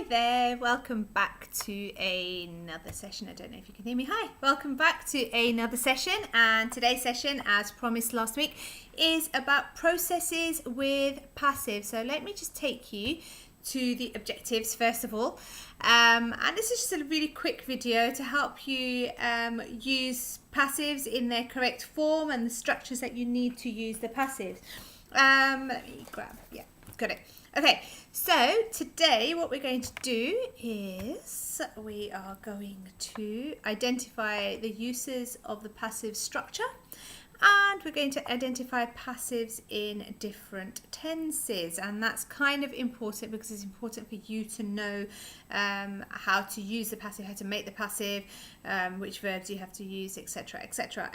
there, welcome back to another session. I don't know if you can hear me. Hi, welcome back to another session, and today's session, as promised last week, is about processes with passive. So let me just take you to the objectives first of all, and this is just a really quick video to help you use passives in their correct form and the structures that you need to use the passives. Let me grab, got it. Okay, so today what we're going to do is we are going to identify the uses of the passive structure, and we're going to identify passives in different tenses, and that's kind of important because it's important for you to know how to use the passive, how to make the passive, which verbs you have to use, etc, etc.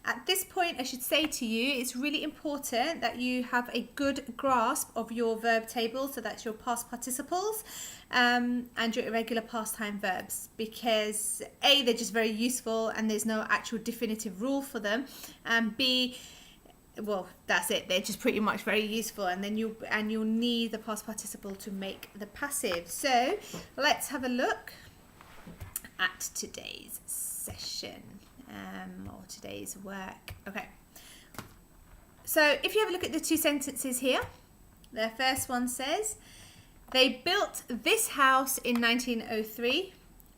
At this point, I should say to you, it's really important that you have a good grasp of your verb table, so that's your past participles and your irregular past time verbs, because A, they're just very useful and there's no actual definitive rule for them, and B, well, that's it, they're just pretty much very useful, and then you'll need the past participle to make the passive. So let's have a look at today's session or today's work. Okay, so if you have a look at the two sentences here, the first one says, they built this house in 1903.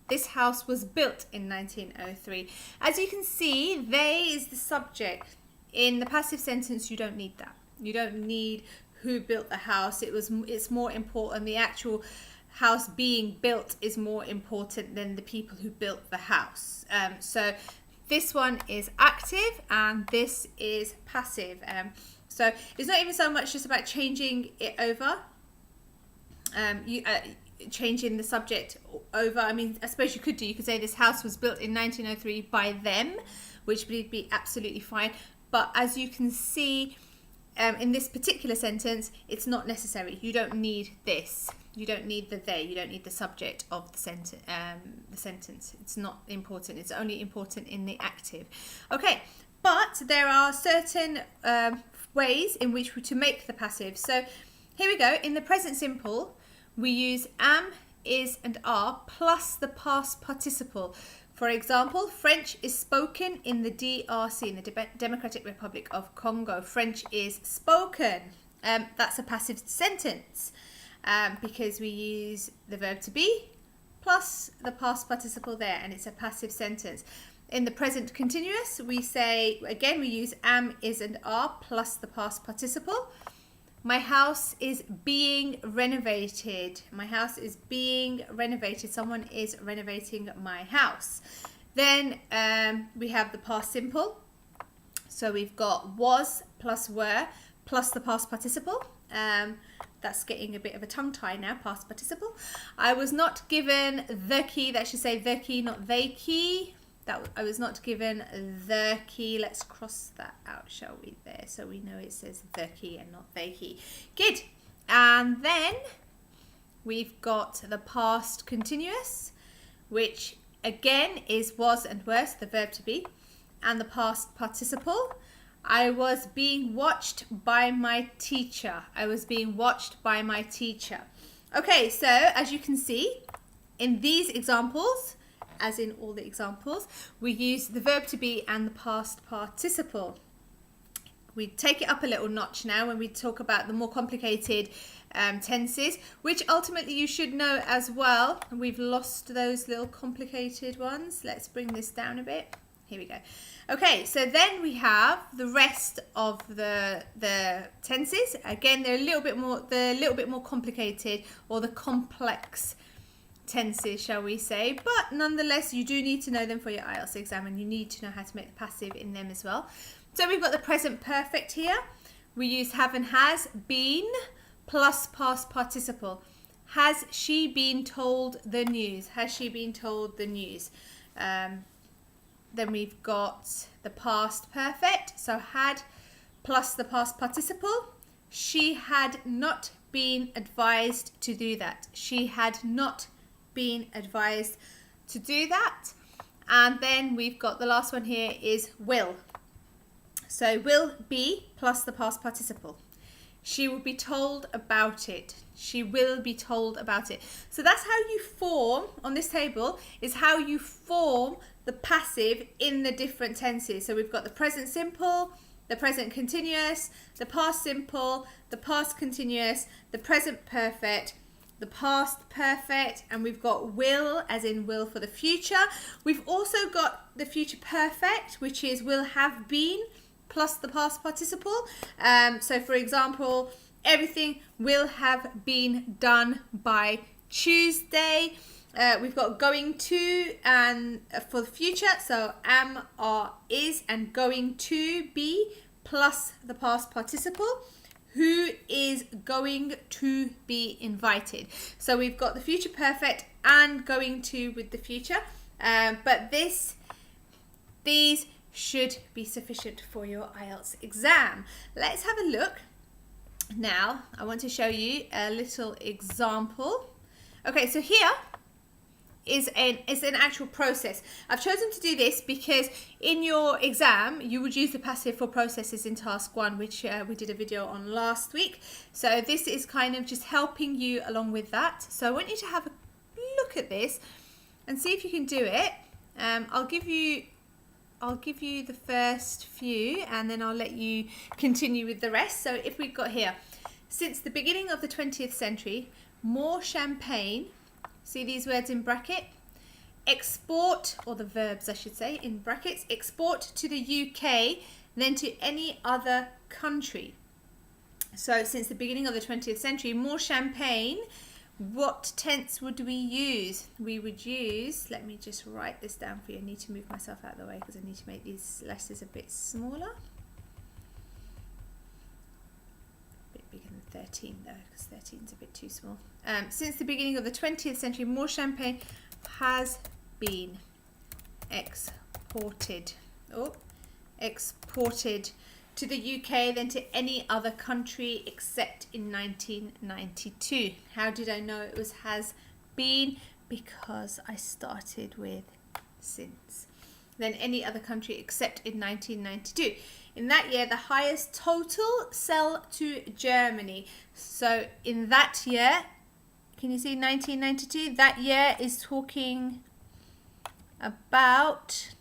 This house was built in 1903. As you can see, they is the subject. In the passive sentence, you don't need that. You don't need who built the house. It's more important. The actual house being built is more important than the people who built the house. So this one is active and this is passive. So it's not even so much just about changing it over. Changing the subject over. I mean, I suppose you could do. You could say this house was built in 1903 by them, which would be absolutely fine. But as you can see, in this particular sentence, it's not necessary. You don't need this. You don't need the they. You don't need the subject of the sentence. It's not important. It's only important in the active. Okay, but there are certain ways in which to make the passive. So here we go. In the present simple, we use am, is, and are plus the past participle. For example, French is spoken in the DRC, in the Democratic Republic of Congo. French is spoken. That's a passive sentence because we use the verb to be plus the past participle there, and it's a passive sentence. In the present continuous, we say, again, we use am, is, and are plus the past participle. My house is being renovated. My house is being renovated. Someone is renovating my house. Then we have the past simple. So we've got was plus were plus the past participle. That's getting a bit of a tongue tie now, past participle. I was not given the key. That should say the key, not they key. I was not given the key. Let's cross that out, shall we, there, so we know it says the key and not they key. Good. And then we've got the past continuous, which again is was and were, so the verb to be, and the past participle. I was being watched by my teacher. I was being watched by my teacher. Okay, so as you can see, in these examples, as in all the examples, we use the verb to be and the past participle. We take it up a little notch now when we talk about the more complicated tenses, which ultimately you should know as well. We've lost those little complicated ones. Let's bring this down a bit. Here we go. Okay, so then we have the rest of the tenses. Again, they're a little bit more complicated, or the complex tenses, shall we say, but nonetheless you do need to know them for your IELTS exam, and you need to know how to make the passive in them as well. So we've got the present perfect here. We use have and has been plus past participle. Has she been told the news? Has she been told the news? Then we've got the past perfect, so had plus the past participle. She had not been advised to do that. She had not been advised to do that. And then we've got the last one here is will. So will be plus the past participle. She will be told about it. She will be told about it. So that's how you form, on this table, is how you form the passive in the different tenses. So we've got the present simple, the present continuous, the past simple, the past continuous, the present perfect, the past perfect, and we've got will, as in will for the future. We've also got the future perfect, which is will have been, plus the past participle. So for example, everything will have been done by Tuesday. We've got going to and for the future, so am, are, is, and going to be, plus the past participle. Who is going to be invited? So we've got the future perfect and going to with the future, but these should be sufficient for your IELTS exam. Let's have a look. Now, I want to show you a little example. Okay, so here is an actual process. I've chosen to do this because in your exam, you would use the passive for processes in task 1, which we did a video on last week. So this is kind of just helping you along with that. So I want you to have a look at this and see if you can do it. I'll give you the first few and then I'll let you continue with the rest. So if we've got here, since the beginning of the 20th century, more champagne, see these words in bracket, export, or the verbs I should say, in brackets, export to the UK than to any other country. So since the beginning of the 20th century, more champagne, what tense would we use? We would use, let me just write this down for you. I need to move myself out of the way because I need to make these letters a bit smaller. A bit bigger than 13 though, because 13 is a bit too small. Since the beginning of the 20th century, more champagne has been exported to the UK than to any other country except in 1992. How did I know it was has been? Because I started with since. Than any other country except in 1992. In that year, the highest total sell to Germany. So in that year, can you see 1992? That year is talking about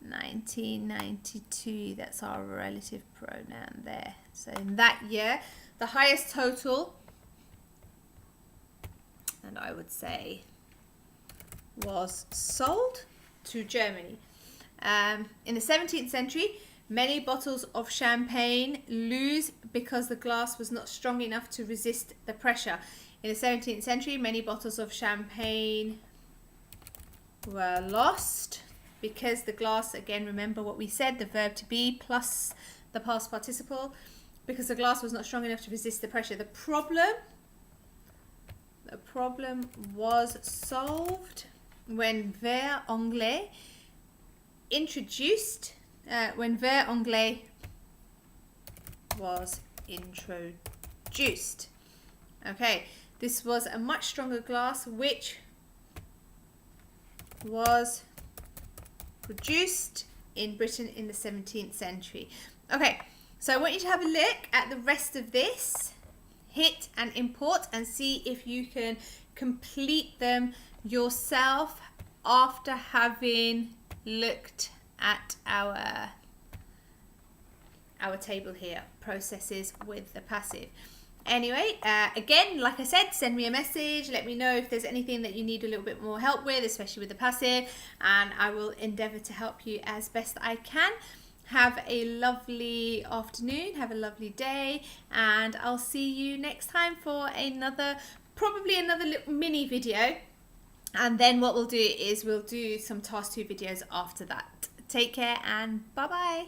1992, that's our relative pronoun there. So in that year, the highest total, and I would say, was sold to Germany. In the 17th century, many bottles of champagne lose because the glass was not strong enough to resist the pressure. In the 17th century, many bottles of champagne were lost because the glass, again, remember what we said, the verb to be plus the past participle, because the glass was not strong enough to resist the pressure. The problem was solved when verre anglais was introduced. Okay, this was a much stronger glass which was produced in Britain in the 17th century. Okay, so I want you to have a look at the rest of this, hit and import, and see if you can complete them yourself after having looked at our table here, processes with the passive. Anyway, again, like I said, send me a message, let me know if there's anything that you need a little bit more help with, especially with the passive, and I will endeavour to help you as best I can. Have a lovely afternoon, have a lovely day, and I'll see you next time for probably another little mini video. And then what we'll do is we'll do some task 2 videos after that. Take care and bye bye.